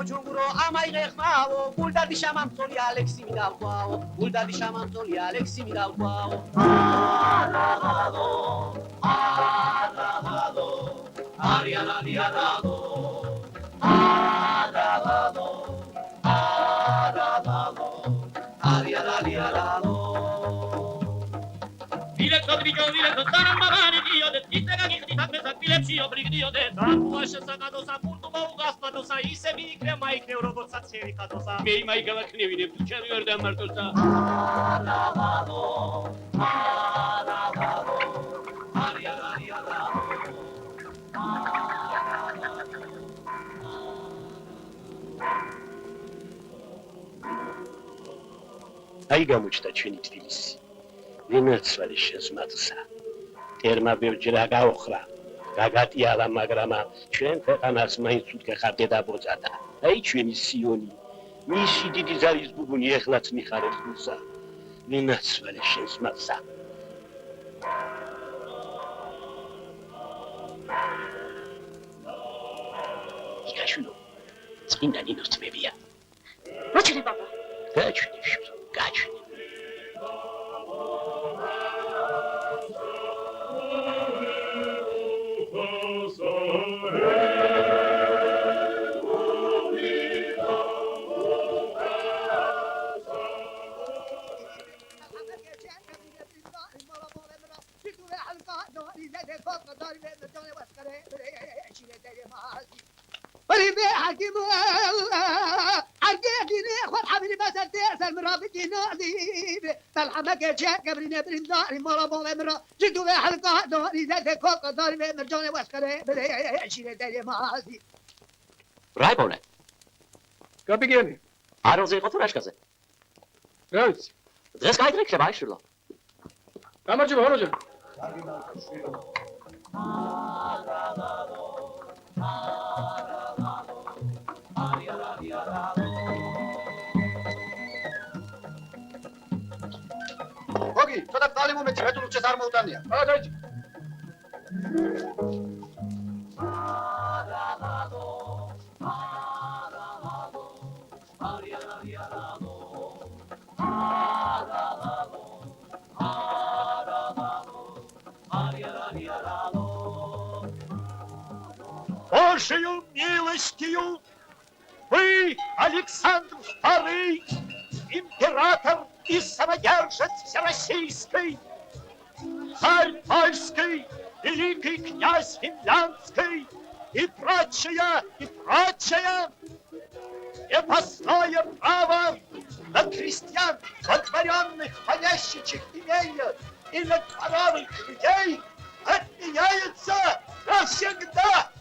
Mochunguro, amai rechmao, bulda di shaman soli Alexi mi dal quao, bulda di shaman soli Alexi mi dal quao. Aragado, Ariana di Aragado, Aragado, Ariana di Aragado. Diletto diletto, sarà io de tite che ti fa questa pileccio brigdio de da puasha sagato sa punto gaspado sa ise mi crema i che robot sa cercato sa mi mai che la knevine picceri orda marto sa aragado aria აი გამოჩნდა ჩვენი თბილისი ვინაცვალი შესმაძსა ერმა ბევრჯერ გაოხრა გაგატიალა მაგრამ ჩვენ ქვეყანას მაინც უთქეხარ დედაბოძადა აი ჩვენი სიონი მისი დიდი ზარის ბუბუნი ეხლაც მიხარებს გულსა ვინაცვალი შესმაძსა იკაშულო წინდა ნინოს თმებია მოჩნე ბაბა გაჩვენე შურო გაჩვენე რაიბონე კაპიტანი აროზე იყო თუ რაშკაზე რა ვიცი დღეს გაიგრიქება აიშვილო გამარჯობა როჯერ გოგი ცოტა წალი მომეცი მე თუ ლუჩეს არ მოუტანია აა დაიჭი Божию милостью вы, Александр II, император и самодержец всероссийский, царь польский, великий князь финляндский и прочее, крепостное право на крестьян, водворенных, помещичьих имениях и на дворовых людей отменяется навсегда.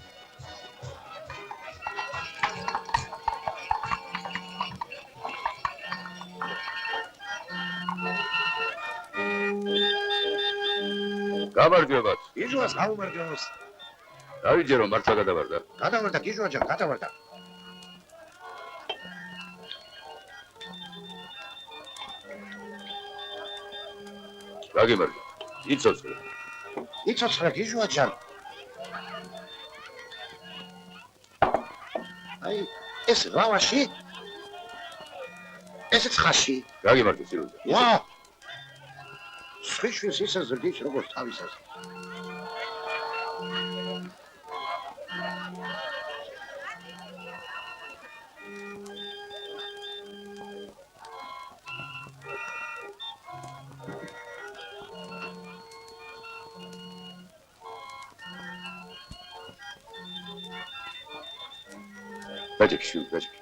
გამარჯვებათ. გიჟვას გამარჯვოს. დავიჯე რომ მართლა გადავარდა. გადავარდა გიჟვაჯან, გადავარდა. გაგიმარჯვა. იცოცხლე. იცოცხლე გიჟვაჯან. აი, ეს რავაში. ესეც ხაში. გაგიმარჯვა სილუზა. ვა! სხიშვის ისე ზრდის როგორც თავისას. გაჭიქში, გაჭიქში.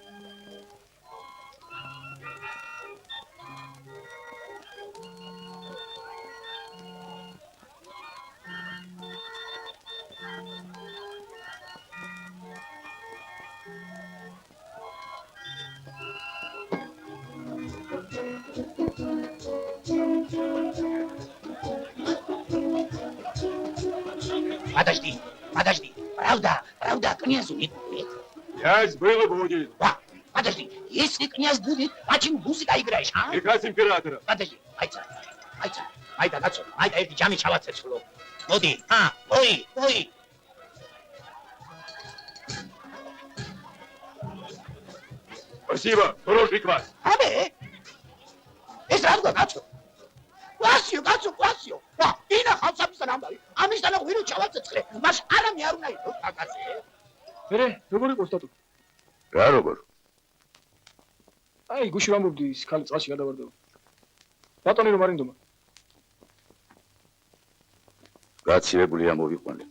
Подожди, подожди. Правда, князь будет. Князь был и будет. Подожди, если князь будет, почему музыка играешь, а? Приказ императора. Подожди, айца. Айда, дацо. Айда, эти джами чавацесло. Моди, ой. Спасибо, хороший квас. 아베. 에스라도 가죠. 왔어요. 와, 이나 감사합니다. 아미스타나 위로 잡았어. 그래. 마시 아람이 하루나 이거 가가세. მერე როგორ იყო სტატუ? რა როგორ? აი გუში ვამბობდი ის ხალი წყალში გადავარდება. ბატონი რომ არინდომა. გაცილებულია მოვიყვანე.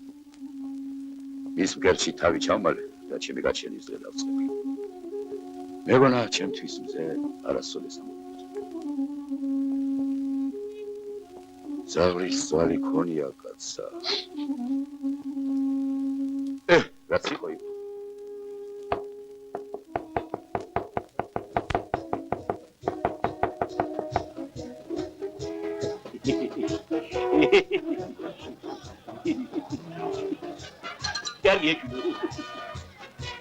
ის მგერჩი თავი ჩავმალე და ჩემი გაჩენის დღე დავწყები. მეგონა ჩემთვის მზე არასოდეს ამოვიდა. ზაღრის ძვალი ქონია კაცსა. რაც იყო იყო. Gel şunu.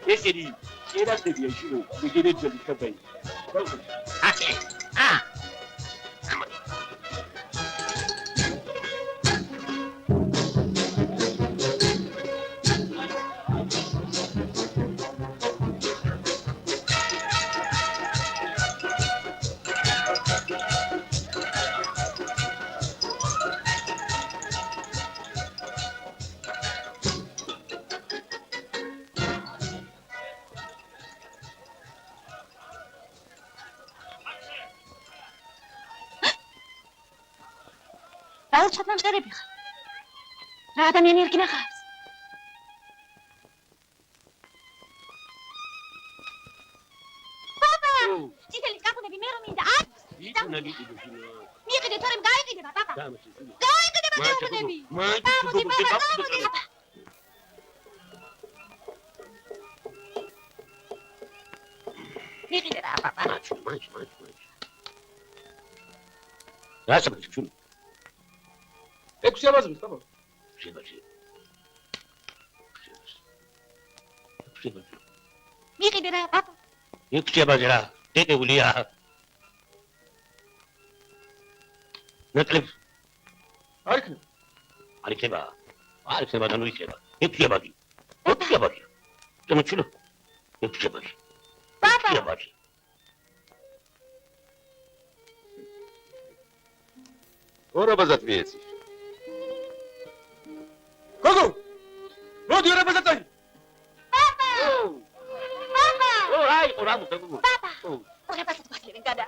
Eseri, şeyler seviyor şunu. Bir gelince bir köpeği. რაულ ჩათამშერები ხარ? რა ადამიანი არ გინახავს? პაპა! წითელი კაპუნები მე რომ მინდა. მიიყიდე თორემ გაიყიდება, პაპა. გაიყიდება კაპუნები. გამოდი, პაპა, გამოდი, პაპა. მიიყიდე რა, პაპა. რა საქმეა შენ? 6 აბაზრის პაპა. მიიყიდე რა, პაპა. იქცებაზრა, დედეულია. ნაკლებ არ იქნება. არ იქნება და ნუ იქნება. იქცებაგი. შემოჩილო. იქცებაგი. პაპა. ორაბაზად მიეცი. გოგო! მოდი ორაბაზატანი. პაპა! აი, ორაბაზატო. პაპა! ორაბაზატ გვაკლევენ გადა.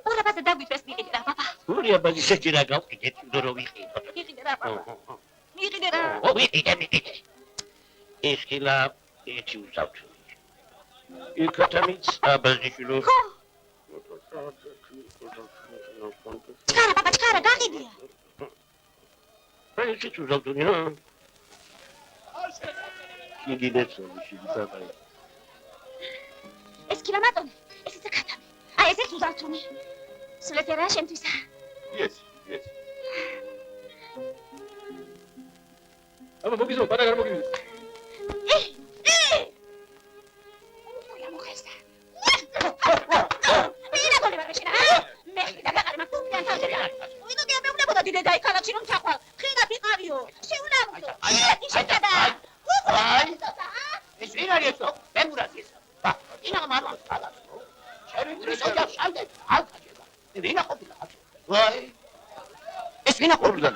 ორაბაზატ დაგვიწეს მიიყიდე რა, პაპა. ორაბაზი შეჭირა გავყიდეთ, დრო ვიყიდო. მიიყიდე რა, პაპა. მიიყიდე რა. ვიყიდე. ეს ხილა ეჩი უსავთ. იქათამიც აბაზიშვილო. ხო. ჩქარა, პაპა, ჩქარა, გაყიდია. აი, ეჩი უსავთ, ნო. შეგიდეთ, შეგიდეთ. ეს კი რა მატონი? ეს ისე ქათამი. აი, ესეც უსავთუნი. სულეთ რა შემთვისა. მიეცი. აბა მოგიზრო, პატარა არ მოგივიდეს. უია მოხესდა. ვინა გოლი ვარ შენა. მე და გაგარმა კუპიან თავზე. ვინო გემეუბნებოდა დიდე დაი ქალაქში რომ ჩახვალ. ხინა ვიყავიო. შეუნამო. აი, შეკადა. ეს ვინ არის ეს? მემურატის. ინა მარვალ ხალხს. შენ ისოჯა შალდე ალკაჯება. ვინა ყოფილა? ვაი. ეს ვინა ყოფილა?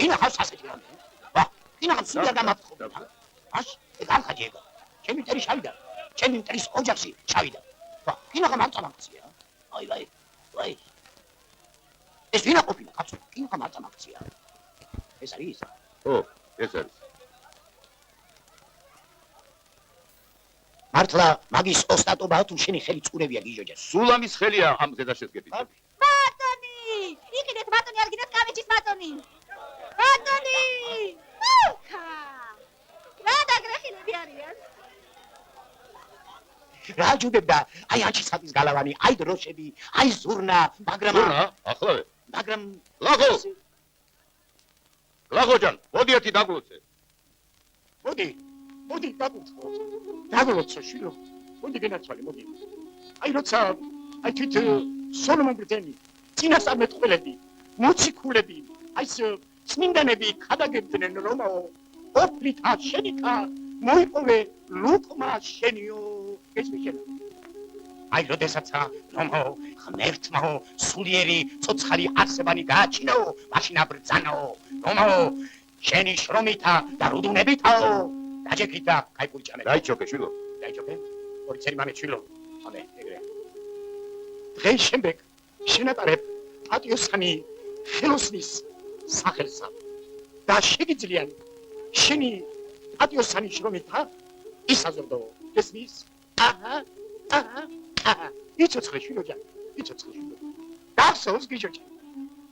ინა ხავს ასეთი რამე. ინა ხავს სულ გამაფხობდა. აშ, ეს ალკაჯება. ჩემი ტერი შავიდა. ჩემი ტერის ოჯახში ჩავიდა. ინა ხამ ამწამაქცია. ვაი. ეს ვინა ყოფილა? კაცო, ინა ხამ ამწამაქცია. ეს არის? ეს არის. მართლა მაგის ოსტატობა თუ შენი ხელი წურებია გიჟოჯა. სულ ამის ხელია ამ ზედაშეზგებით. ბატონი! იყიდეთ ბატონი, არ გინდათ კამეჩის ბატონი. ბატონი! ოქა! რა დაგრეხილები არიან? რა ჯუდებდა? აი ანჩისხატის გალავანი, აი დროშები, აი ზურნა, მაგრამ ახლავე. მაგრამ გლახო ჯან, მოდი ერთი დაგლოცე. მოდი. მოდი დაგულოცო შვილო მოდი გენაცვალე მოდი აი როცა აი თვით სოლომონ ბრიტენი წინასწარმეტყველები მოციქულები აი ეს წმინდანები ხადაგებდნენ რომაო ოფლითა შენიკა მოიპოვე ლუკმა შენიო ეს მიშელა აი როდესაცა რომაო ღმერთმაო სულიერი ცოცხალი არსებანი გააჩინაო მაშინ აბრძანაო რომაო შენი შრომითა და რუდუნებითაო დაჯექითა კაი ჭამე დაიჩოკე შვილო. დაიჩოკე ორი წელი მამე შვილო ამე ეგრე დღეს შემდეგ შენატარებ პატიოსანი ხელოსნის სახელსა და შეგიძლია შენი პატიოსანი შრომითა ისაზრდო ესმის აჰა იცოცხლე შვილოჯანი იცოცხლე შვილო გახსოვს გიჟოჭი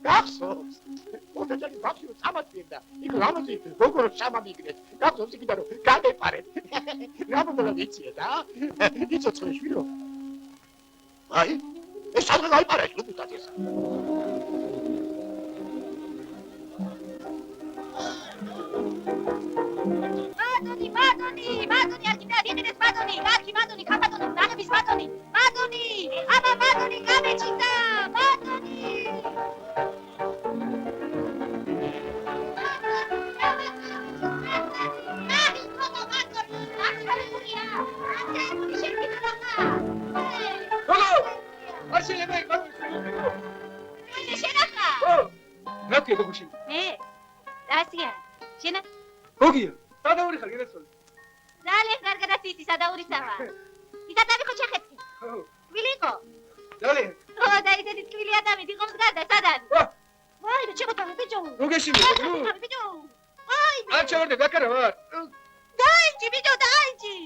გახსოვს ოთაჯანი ბავშვი წამატვირდა იქ ლამაზი როგორ ჩამამიგდეთ გახსოვს იქიდან რომ გადეპარეთ რამოდენა ვიციე და იცოცხლე შვილო აი ეს სადღა გაიპარა ეს ლუბუტად ეს მადონი არქიტექტორი დედես მადონი გარქი მადონი ქაფატონი ნაგების მადონი აბა მადონი გამეჩიტა მადონი რაკე გოგოში დასია შენა გოგია სადაური ხარ გენაცვალე ძალიან კარგად იცი სადაურისავა იტატები ხო ჩახეთკი ვილიკო ძალიან და ისეთი თბილი ადამი იყო მსგავსა სადან ვაი და ჩემო ბიჭო გოგეში მიგო ბიჭო ვაი არ ჩავარდე დაკარა ვარ დაიჭი ბიჭო დაიჭი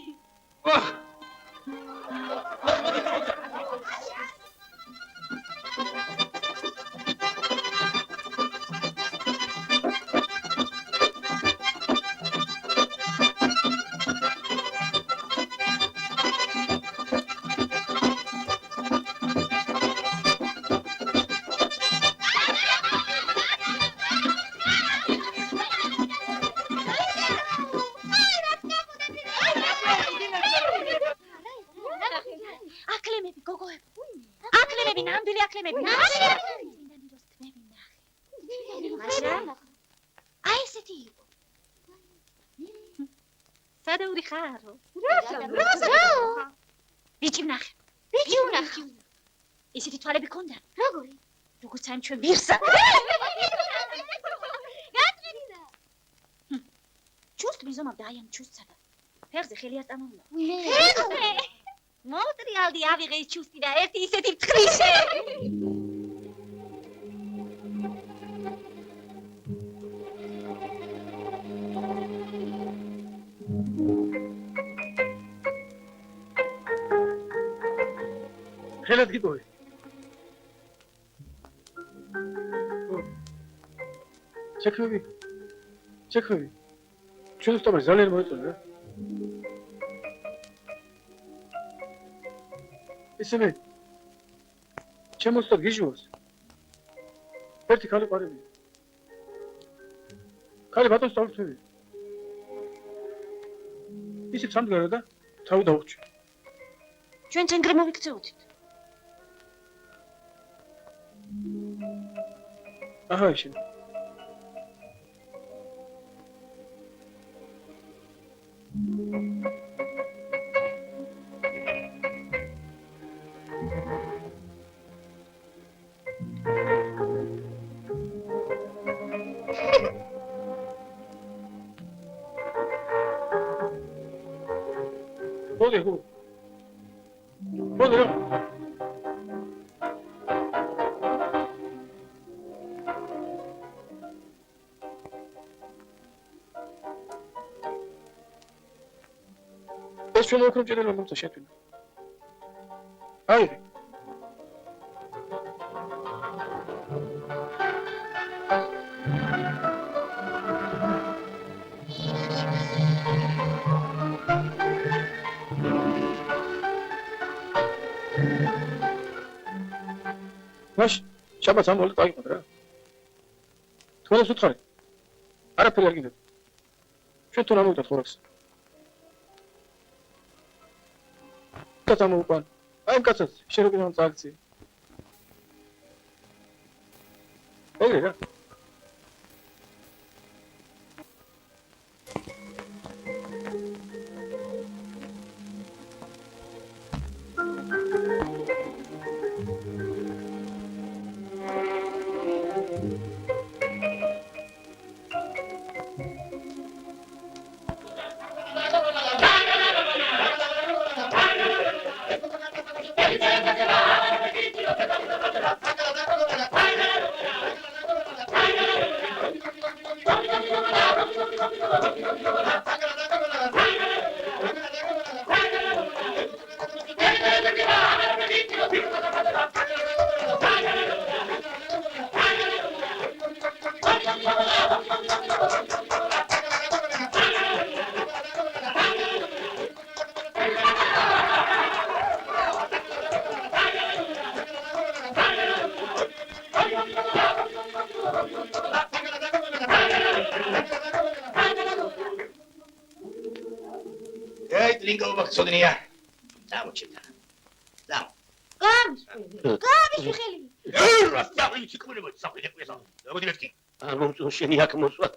სადაური ხარო ბიჭი ვნახე ისეთი თვალები ქონდა როგორც ამ ჩვენ ვირსა გატრინა ჩუსტ მიზომავდა აი ამ ჩუსტსა და ფერზე ხელი არ წამოვიდა ფერზე მოტრიალდი ავიღე ის ჩუსტი და ერთი ისეთი მტხრიშე ხელად გიპოვე ჩექვები ჩვენ სტომას ძალიან მოეწონა რა ისინი ჩემოსტად გიჟვოს ერთი ქალი პარები ქალი ბატონს დავწევი ისიც სამდგარა და თავი დაუჭი ჩვენ წინგრე მოვიქცეოდით აჰა ისინი 뭐래? ეს ჩვენ ოქროს ჭერილ მომწა შეთვინა. აი. ماشي شبت هم ولد طايق مدرا تقول صوت خارج عرفت اللي قلت شو انتوا ناموا تتفرجوا კაცო მოუყვან. აი კაცო, შენ როგორ მომწაკცი? ეგრე რა. ეი, ტრინკო მოხსოდნია. დამოჩიტა. დამ. გამიშვი ხელი. რასტავი ჩიკმრებო საფრთხეა. როგორი არ მომწონს შენი აქ მოსვლა.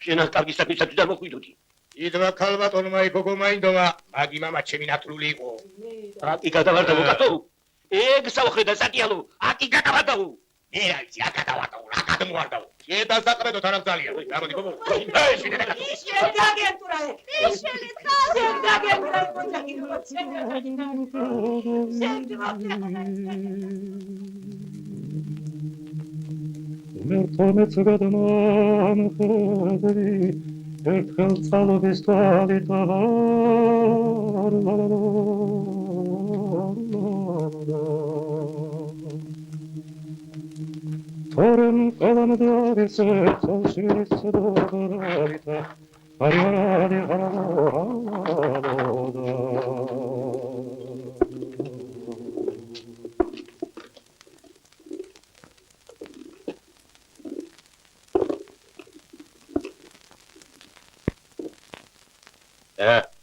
შენ არ კარგი საქმისათვის არ მოხვიდოდი. იდვა ქალბატონმა იფოგო მაინდომა, მაგი მამა ჩემი ნათლული იყო. აკი გადავარდა უკატო. ეგ საუხრე და საკიალო, აკი გადავარდაო. მე რა ვიცი, აქ გადავარდაო, რა გადმოვარდაო. შედასაყრედო თან აღძალია. გამოდი გოგო. აი, შედაგე. მერტომეც გადამამხდები ერთხელ წალობის თვალით თორემ ყველამდე აღესებს ალშვილის ცოდავით არიარადი ღარალოდა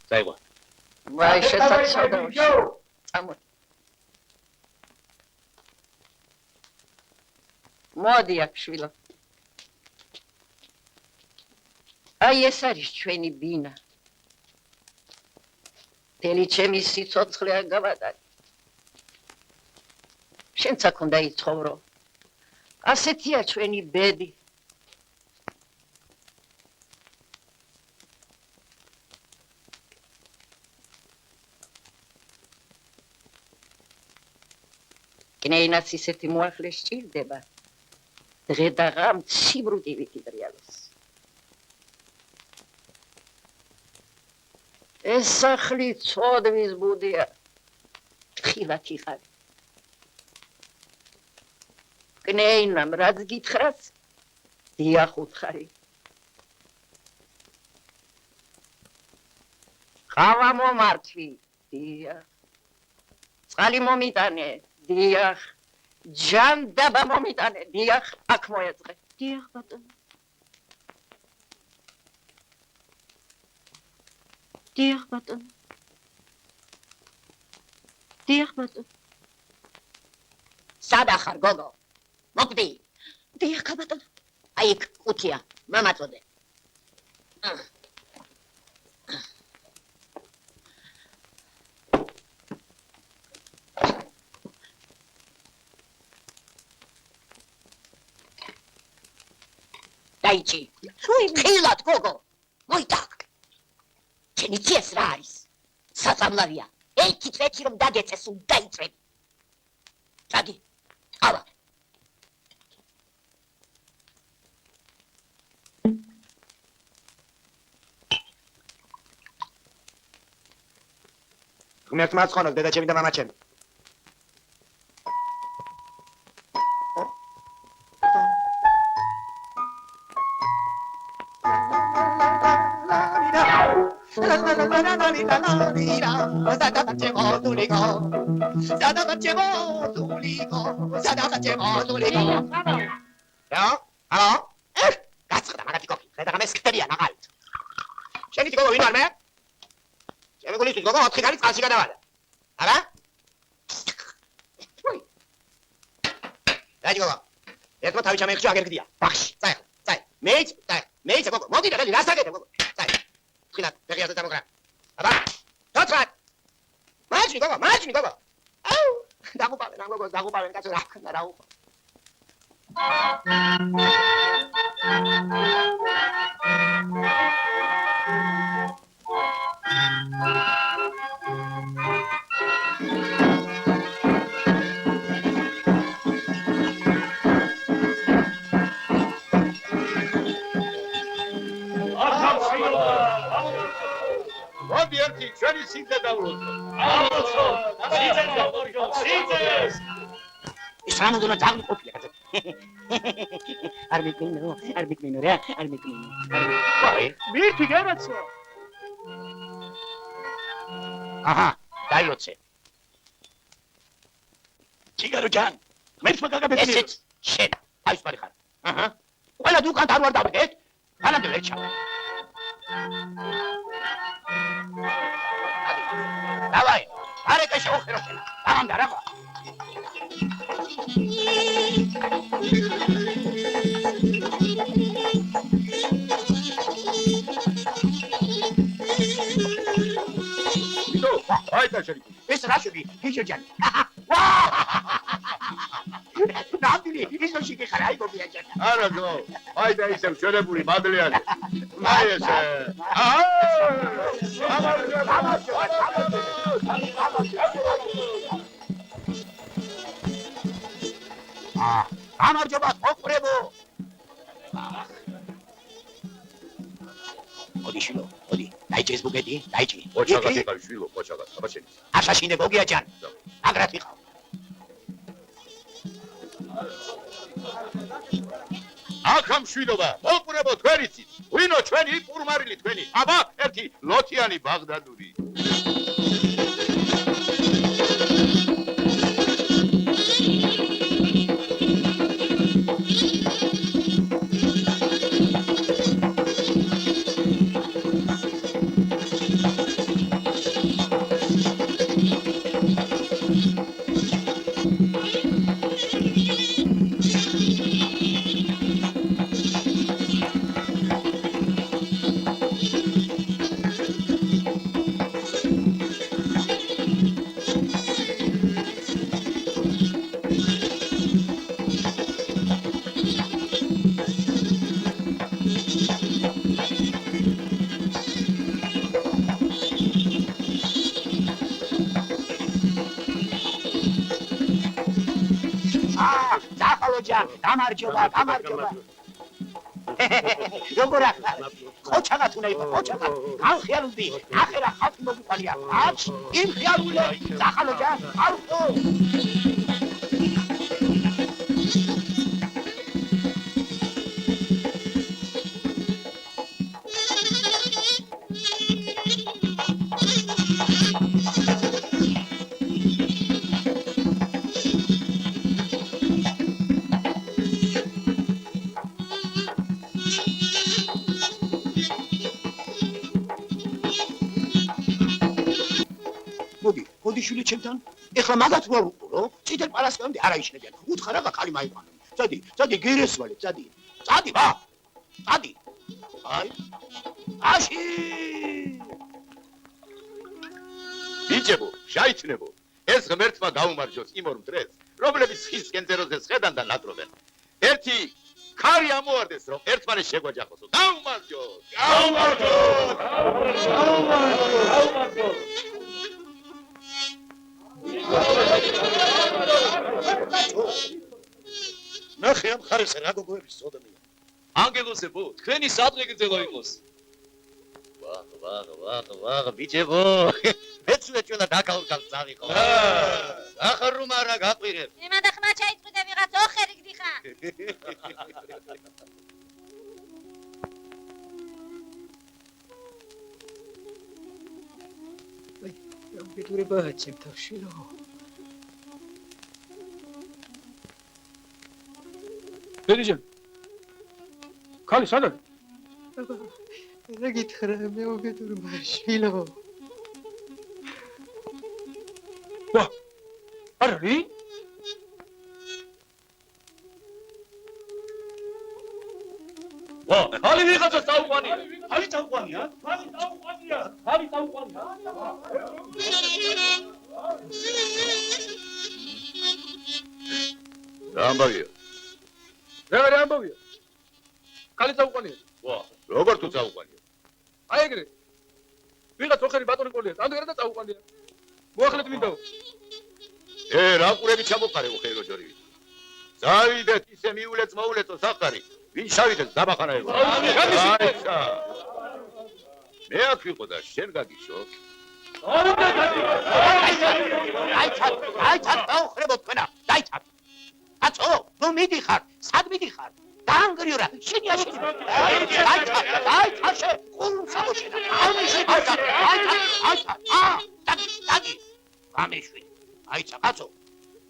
საიღო. ვაი შეთაცოდა. ამოდი. მოდი აქ შვილო. აი ეს არის ჩვენი ბინა. თელი ჩემი სიცოცხლე არ გავატარი. შენც აქ უნდა იცხოვრო. ასეთია ჩვენი ბედი. კნეინაც ისეთი მოახლე სჭირდება. დღე და ღამ ციბრუტივით იდრიალოს. ეს სახლი ცოდვის ბუდია. ხილად იხარ. კნეინამ რაც გითხრას, დიახ უთხარი. ყავა მომართვი, დიახ. წყალი მომიტანე, დიახ. ჯანდაბა მომიტანე, დიახ, აქ მოეწყე. დიახ ბატონო. დიახ ბატონო. დიახ ბატონო. სადა ხარ გოგო? მოკვდი. დიახ ბატონო. აი იქ ყუთია, მამაწოდე. დაიჭი. ხილად გოგო. მოიტაკ. ჩენი წეს რა არის? საწამლავია. ერთი წეთი რომ დაგეწეს უ დაიწრები. წადი. ავა. ღმერთ მაცხონოს დედა ჩემი და მამა ჩემი. Алло? გაცხდა მაგათი კოფი. ხედა გამეს ხტებია ნაღალით. შენი გოგო ვინ ვარ მე? ჩემი გულის გოგო 4 ხანი წყალში გადავადა. არა? დაიჯი გოგო. ერთმა თავი ჩამეიხშო აგერგდია. ბახში. წაი. მეიც გოგო. მოდი რა რას აკეთებ გოგო. წაი. ხილად, ფეხიაზე დამოგრა. აბა. დაწვად. მაჩნი გოგო. აუ, დაგუპალენ ამ გოგოს, კაცო რა ხნა რა უყო. მოდი ერთი ჩვენი სიძე დავროცო. ის რამოდენა დაგმყოფია კაცო. არ მეკნინო რა. ვაი, მითი გერაცო. აჰა, დაიოცე. ჩიგარო ჯან, მერცმა გაგაბეთნი. ესეც შენ, აი სპარი ხარ. აჰა. ყველა დუკან არ ვარ დავიდეთ. ანამდე ვერ ჩავ. დავაი, არეკა შეუხერო შენ. ამდა რა ხარ? აი და შენ. ეს რა შევი? გიჟოჯანი. ნამდვილი, ისო შეგეხარა, აი გოგია ჯანი. არა გო. აი და ისევ შენებული მადლიანი. აი ესე. გამარჯობა, ოქრებო. მოდი შილო, მოდი. დაიჭეს ბუგეტი, დაიჭი. ოჩაგა შეკავი შვილო, ოჩაგა. აბა შენ. აშაშინე გოგია ჯან. აგრად ვიყავ. აქამ შვილობა, მოყურებო თქვენიცით. ვინო ჩვენი პურმარილი თქვენი. აბა ერთი ლოთიანი ბაღდადური. გამარჯობა. როგორ ახლა? ხოჩაგა თუ ნაიფა, ხოჩაგა. განხიალუდი, ახლა ხალხი მოგიყვანია. აჩ, იმ ხიალულე, სახალო ჯან, ხალხო. მოდი შული ჩემთან. ეხლა მაგათ ვარ უყურო. წითელ პარასკევამდე არ აიშნებიან. უთხარ რა ხალი მაიყვანო. წადი, გერესვალე, წადი. წადი, ბა. წადი. აი. აში! ბიჭებო, შაიჩნებო. ეს ღმერთმა გაუმარჯოს იმ ორ მტრედს, რომლებიც ხის კენწეროზე შეხედან და ლატრობენ. ერთი ქარი ამოარდეს, რომ ერთმანეს შეგვაჯახოსო. გაუმარჯოს! ნახე ამ ხარეს რა გოგოების წოდნია. ანგელოსებო, თქვენი სადღეგრძელო იყოს. ვაღ, ბიჭებო. მეც უნდა ჩვენ დაკავკავ წავიყო. ახარუმა რა გაყვირებ. ემა და ხმა ჩაიწვიდე ვიღაც ოხერი გდიხა. გიტურება ჩემთან შილო. დედიჯან. ქალი სადა? რა გითხრა მე მოგეთურება შილო. ვა. არი? ვა, ხალი ვიღაცა წაუყვანია. ხალი წაუყვანია? ხალი წაუყვანია. ხალი წაუყვანია. რა ამბავია? რა ამბავია? ხალი წაუყვანია. ვა, როგორ თუ წაუყვანია? აი ეგრე. ვიღაც ოხერი ბატონი ყოლია, ამდენად და წაუყვანია. მოახლეთ მინდაო. რა ყურები ჩამოყარე ოხერო ჯორი. დავიდეთ ისე მიულეც მოულეწო საფარი. ვინ შავიდეთ დაბახანაება. აიცა. მე აქ ვიყო და შენ გაგიშო. აიცა, დაუხრებო თქვენა, დაიცა. კაცო, ნუ მიდიხარ, სად მიდიხარ? დაანგრიურა, შენი აშენი. აიცა, შე, ყულსა მოშენა. აიცა, დაგი. გამეშვი. აიცა, კაცო,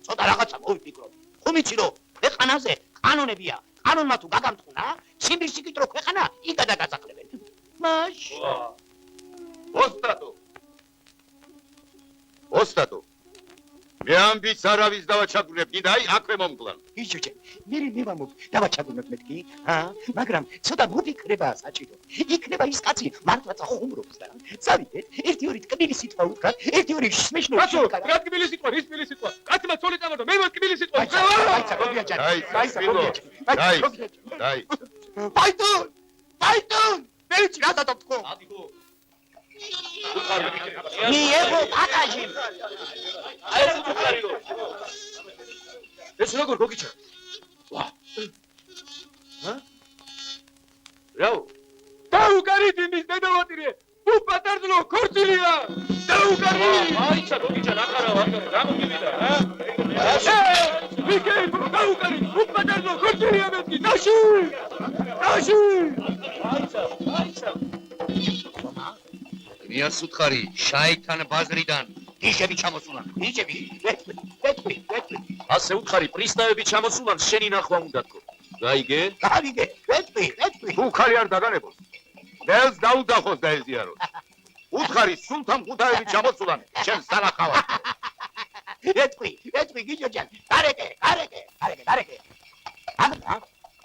ცოტა რაღაცა მოვიფიქრო. ხუმიცი რომ ქვეყანაზე კანონებია. კანონმა თუ გაგამტყუნა, სიმბის სიკიტრო ქვეყანა იგადა გასახლებენ. მაშ. ოსტატო. მე ამბიც არავის დავაჩაგუნებ, კიდე აი აქვე მომკლან. იჩოჩე, მე მივამობ, დავაჩაგუნებ მეთქი, მაგრამ ცოტა მოფიქრება საჭირო. იქნება ის კაცი მართლაც ხუმრობს და წავიდეთ, ერთი-ორი ტკბილი სიტყვა უთხრათ, ერთი-ორი სმეშნო კაცო, რა ტკბილი სიტყვა, ის ტკბილი სიტყვა. კაცმა ცოლი წამოდა, მე მას ტკბილი სიტყვა. აიცა, გოგია ჯანი. დაი. ბაიტონ, მეჩი რა დათქო. მიიღო ბაკაჟი. ეს როგორ გოგიჩა? ვა. რაო? დაუკარით იმის დედავატირე. უპატარძლო ქორწილია. დაუკარით. აიცა გოგიჩა ნახარავ, რა მოგივიდა, ვიკეი, დაუკარით. უპატარძლო ქორწილია მეთქი. ნაში. აიცა. მიას უთხარი შაითან ბაზრიდან ნიშები ჩამოსულან. ნიშები. ვეთქვი. ასე უთხარი პრისტავები ჩამოსულან შენი ნახვა უნდა თქო. გაიგე? გავიგე. ვეთქვი. თუ ხალი არ დაგანებოს. დელს დაუდახოს და ეზიაროს. უთხარი სულთან ხუთაები ჩამოსულან შენ სანახავად. ვეთქვი, გიჯოჯან. გარეკე.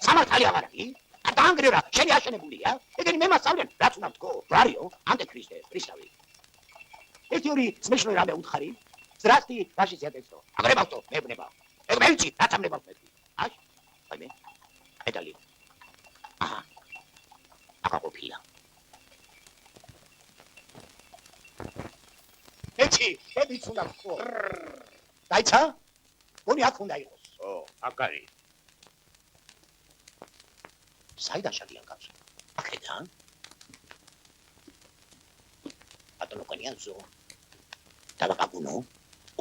სამართალი ამარაკი. დაანგრიურა, შენი აშენებულია. ეგენი მე მასწავლენ, რაც უნდა თქო. რარიო? ანტიქრისტე, პრისტავი. ერთი-ორი სმეშნოი რამე უთხარი. ზრასტი, რაში ზიადეცო. აგრებავთო, მებნება. ეგ მევჭი, რაც ამნებავთ მეთქი. აშ? აი მე. ედალი. აჰა. აკაყოფია. ეჩი, ედიც უნდა თქო. დაიცა? გონი აქ უნდა იყოს. აკარი. საიდან შაგიან კაცო? აქედან? ბატონო კონიანზო. დავაკაბუნო.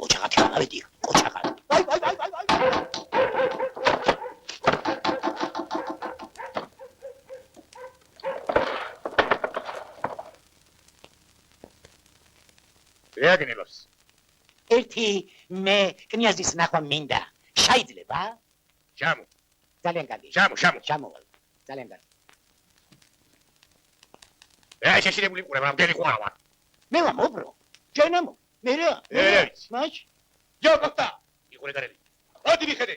ოჩაღათი ამავედი, ოჩაღათი. ვაი. რეაგნებას. ერთი მე კნიაზის ნახვა მინდა. შეიძლება? ჩამო. ძალიან კარგი. ჩამოვალ. ძალიან კარგი. შეშინებული მყურება, რამდენი ყვარა ვარ. მე ვამობრო. ჯენამო. მე რა? მაშ. ჯოკოტა. იყურე გარელი. მოდი მიხედე.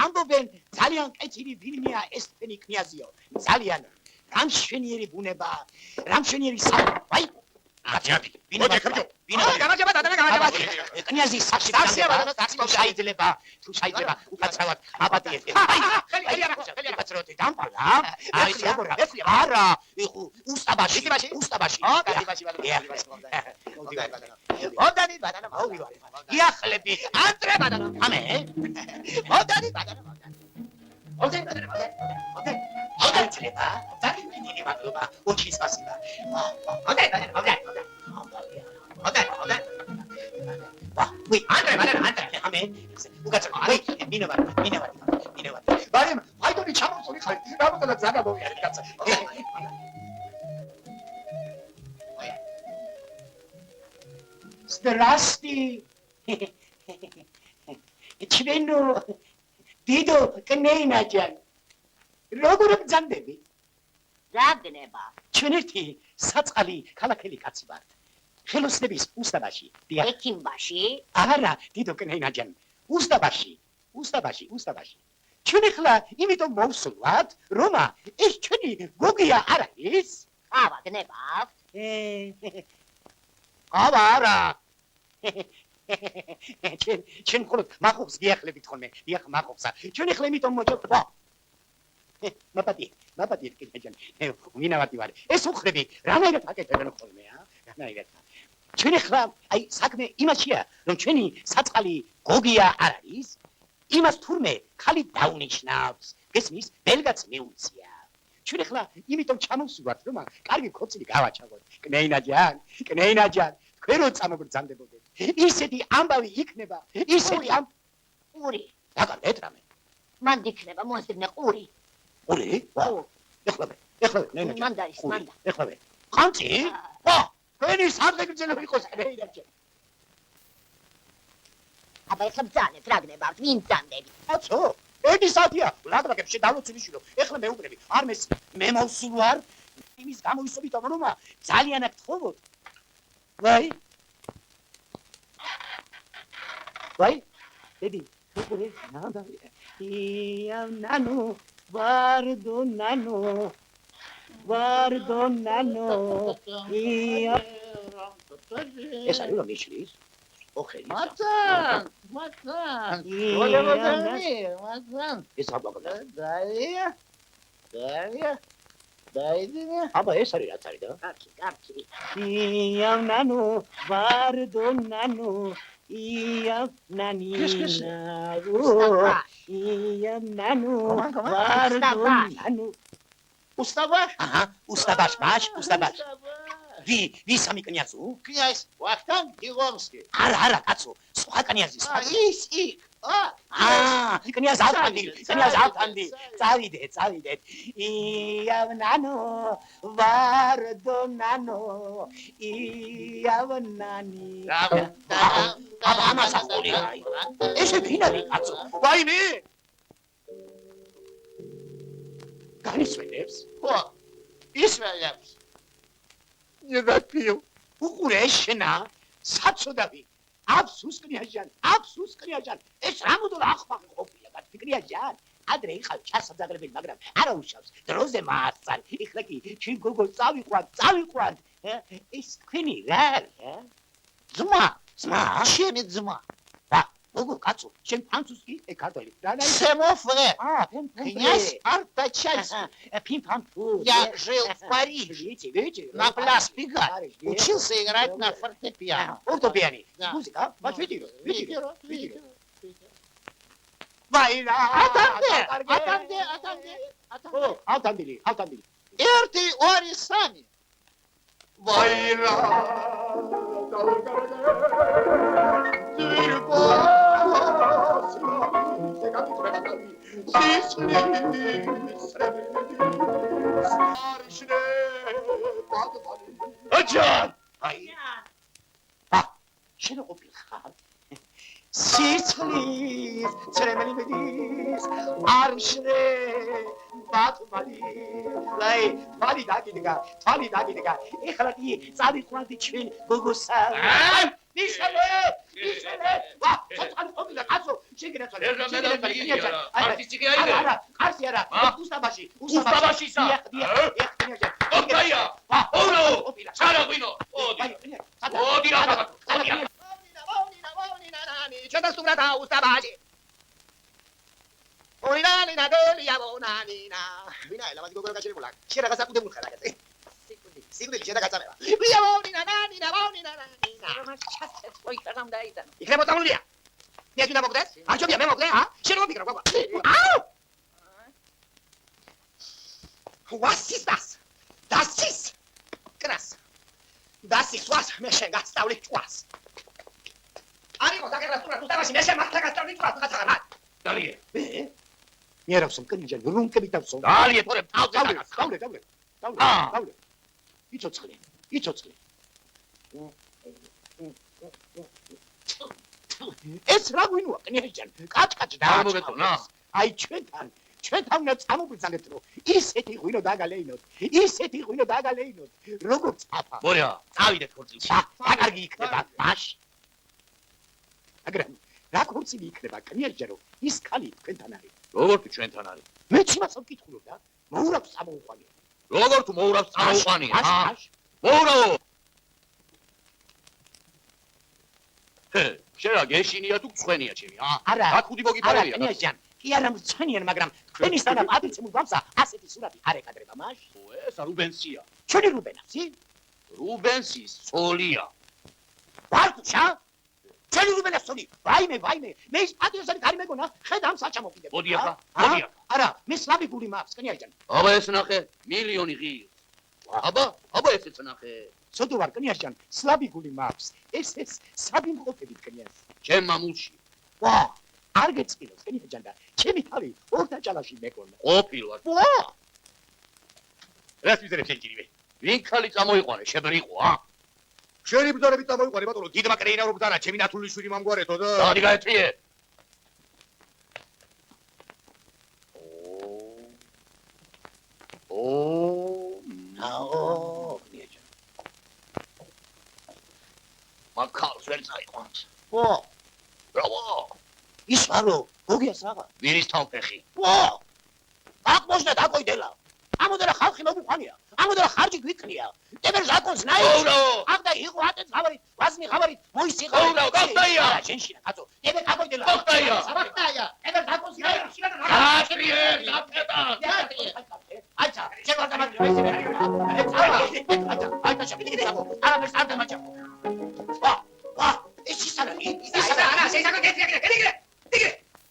ამბობენ ძალიან კეთილი ფილმია ეს თქვენი კნიაზიო. ძალიან რამშვენიერი ბუნება, რამშვენიერი ვაი. კნიაზის სახში შეიძლება უკაცრავად აპატიეთ. კაცროთი დამპალა. არა, უსტაბაში. ოდანი ბატონო, მოვივარ. იახლები, ანდრე ბატონო, ამე. ოდანი ბატონო. შეიძლება. დიდი მადლობა. ოჩის ფასილა. ოდანი. ვი, ანდრე, ამე. უკაცრავ. ვი, მინოვა. ბარემ, აიდონი ჩამოსული ხარ. რამოდენად ზაგა მოვიარე კაცო. Здрасти. ჩვენო დიდო კნეინაჯან. როგორ გძანდები? რაგნება. ჩვენ ერთი საწყალი ქალაქელი კაცი ვართ. ხელოსნების უსტაბაში. ექიმბაში. არა, დიდო კნეინაჯან. უსტაბაში. ჩვენ ახლა იმიტომ მოვსვლათ, რომ ეს ჩვენი გოგია არ არის? ყავა გნებავთ? ყავა არა. ჩვენ მხოლოდ მახობს გიახლებით ხოლმე, დიახ მახობსა. ჩვენ ახლა იმიტომ მოჭოთ. მაპატი კითხეჯან. ვინავატი ვარ. ეს უხრები, რანაირად აკეთებენ ხოლმე, რანაირად. ჩვენ ახლა აი საქმე იმაშია, რომ ჩვენი საწყალი გოგია არ არის, იმას თურმე ხალი დაუნიშნავს. გესმის, ბელგაც მეუცია. ჩვენ ახლა იმიტომ ჩამოვსვათ, რომ კარგი ქოცილი გავაჩაღოთ. კნეინაჯან, თქვენ რო წამოგბრძანდებოდეთ. ისეთი ამბავი იქნება, ისეთი ყური. დაგარდეთ რამე. მან იქნება მოსდრნე ყური. ყური? ეხლა ნენა. მანდარის. ეხლა ხანწი? ვა, თქვენი სამგეგრძელო იყოს კნეინაჯან. აბა ეხლა ბძანეთ, რა გნებავთ, ვინ ბძანდები? აცო, ედი საათია, ლაგრაკებში დავლოცილიშვილო. ეხლა მეუბრები, არ მე მოვსულ ვარ. იმის გამოისობით რომ ძალიან ათხოვოთ. ვაი, ბები, უყურე, ნანდა. ნანო, ვარდო ნანო. ეს არის რომ იშლის? ოხელი. მაცან. ეს აბაგდა. დაიდინე. აბა ეს არის რაც არის და? კარგი. ნანო, ვარდო ნანო. ნანო, ვარდო ნანო. Устава? Ага, устабаш. Ви сами князю? Князь Вахтанг Диломский. Ара, кацу. Სხვა კნიაზი. Ის. კნიაზ ავთანდი. წავიდეთ. იავნანო, ვარდონანო, იავნანი. აბა ამას აყოლი. ესე ვინ არის კაცო? ვაიმე? განისვენებს? ხო, ისვენებს. ნებათიო. უყურე შენა, საცოდავი. აფსუს კნიაჟან. ეს რამოდო ახმაყი ყოფილა, კნიაჟან. ადრე იყავ ჩასაძაგრებელი, მაგრამ არა უშავს. დროზე მაასწარ. ეხლა კი ჩვენ გოგო წავიყვანთ. ეს თქვენი რა არის? ძმა. ჩემი ძმა. გოგო კაცო, შენ ფრანცუსკი, ქართველი. Семофре. Князь Артачальский. Пин-пам-пу. Я жил в Париже. Видите? На пляж Пегас. Учился играть на фортепиано. Фортепиано. Да. Музыка. Вот видите? Видите? Вайна. Атанде. Алтандили. Эрти Орисами. Вайна. Acan! Ay! Şunu o bir hal. Sislis, çeremeli bedis, arşne, batmali. Lay, tali da gidiga. İhlaki, sabi kuanti çün, gugusa. Nişale! Va, çatkan okula kaço. Şekere söyle. Artistik aydı. Karşı yara. Ustabaşı. Ustabaşıysa. Okkaya. Onu. Çara bino. Odira. Çöda sugrata ustabaşı. Orinalina delia bonanina. Vina, la más gogo cachiri mulak. Chira casa kude mulka la. Sigue chira casa meva. Via bonina nanina. იქნებ მოწამულია. მე გინდა მოგდეს? აჩობია მე მოგდე? შენ მოგიქრა გოგო. აუ! Was ist das? Das ist krass. Das ist was? მე შენ გასწავლი ჭვას. არისო დაგერასტურა თუ დავაში მე შენ მაგ გასწავლი ჭვას გასაღმა. დალიე. მე რასო კნიჯან რუნკები დავსო. დალიე თორემ დავle. იცოცხლე. ეს რა გვინოა კნიაჟან? კაჭკაჭ გამოგეწონა. აი ჩვენთან უნდა წამოგვიძანეთ რომ ისეთი ღვინო დაგალეინოთ. როგორც აფა. მორია, წავიდეთ ხორცილში. კარგი იქნება, მაშ. მაგრამ რა ხორცილი იქნება კნიაჟან რომ ის ხალი თქვენთან არის. როგორ თუ ჩვენთან არის? მე ჩიმას ვკითხულობ და მოურავს წამოუყვანია. როგორ თუ მოურავს წამოუყვანია? აშ. მოურავო. შენ რა გეშინია თუ ცხენია ჩემი, არა. აკუდი მოგიფარებია. არა, კნიაზიან. კი არა მცხენიან, მაგრამ თქვენისთანა პატრიცემულ გვამსა ასეთი სურათი არ ეკადრება მაშ. ეს რუბენსია. ჩვენი რუბენაცი? რუბენსის ცოლია. ვარკუშა? ჩვენი რუბენას ცოლი. ვაიმე, მე ის პატრიოსანი კარი მეგონა, ხედამ საჩამოკიდებ. მოდი ახლა, მოდი ახლა. არა, მე სლავიკური მაქვს, კნიაზიან. აბა ეს ნახე, მილიონი ღირს. აბა ესეც ნახე. სოდო ვარ კნიაზიან, სლავიკური მაქვს. ეს სადი მყოფებით კნიაზ. ჩემ მამულში. ვა, არ გეწყილოს კნიაზიან და ჩემი თავი ორთაჭალაში მეკონა. ყოფილვარ. ვა! რას მიზერებს შენ ჯირივე? ვინ ხალი წამოიყვანე, შებრიყო, შენი ბრძოლებით წამოიყვანე ბატონო, დიდმა კრეინავრობ და რა, ჩემი ნათული შვილი მომგვარეთო და. დადი გაეთრიე. ნაო, კნიაზიან. მაქალს ვერ წაიყვანს. ვა! ბრავო! ის ვარო, გოგიას რაღა. ვირისთან ფეხი. ვა! აკმოშდა დაკოიდელა. ამოდერა ხალხი მოგუყვანია. ამოდერა ხარჯი გვიკნია. ტებერ ზაკონს ნაი. ოურავო! აღდა იყო ატეთ ხავარით, ვაზნი ხავარით, მოისიყო. ოურავო, გახტაია! არა, შენშინა, კაცო. ტებერ დაკოიდელა. გახტაია! საბახტაია. ტებერ ზაკონს ნაი. გაატრიე, გაფედა! აიცა, შევარდა მაგ ვესიმე. აიცა, შევიდე გაკო. არა, მე სტარტე მაჩა. ვა, ეს ისალა, არა, შეიძლება გეთრიე, გეთრიე.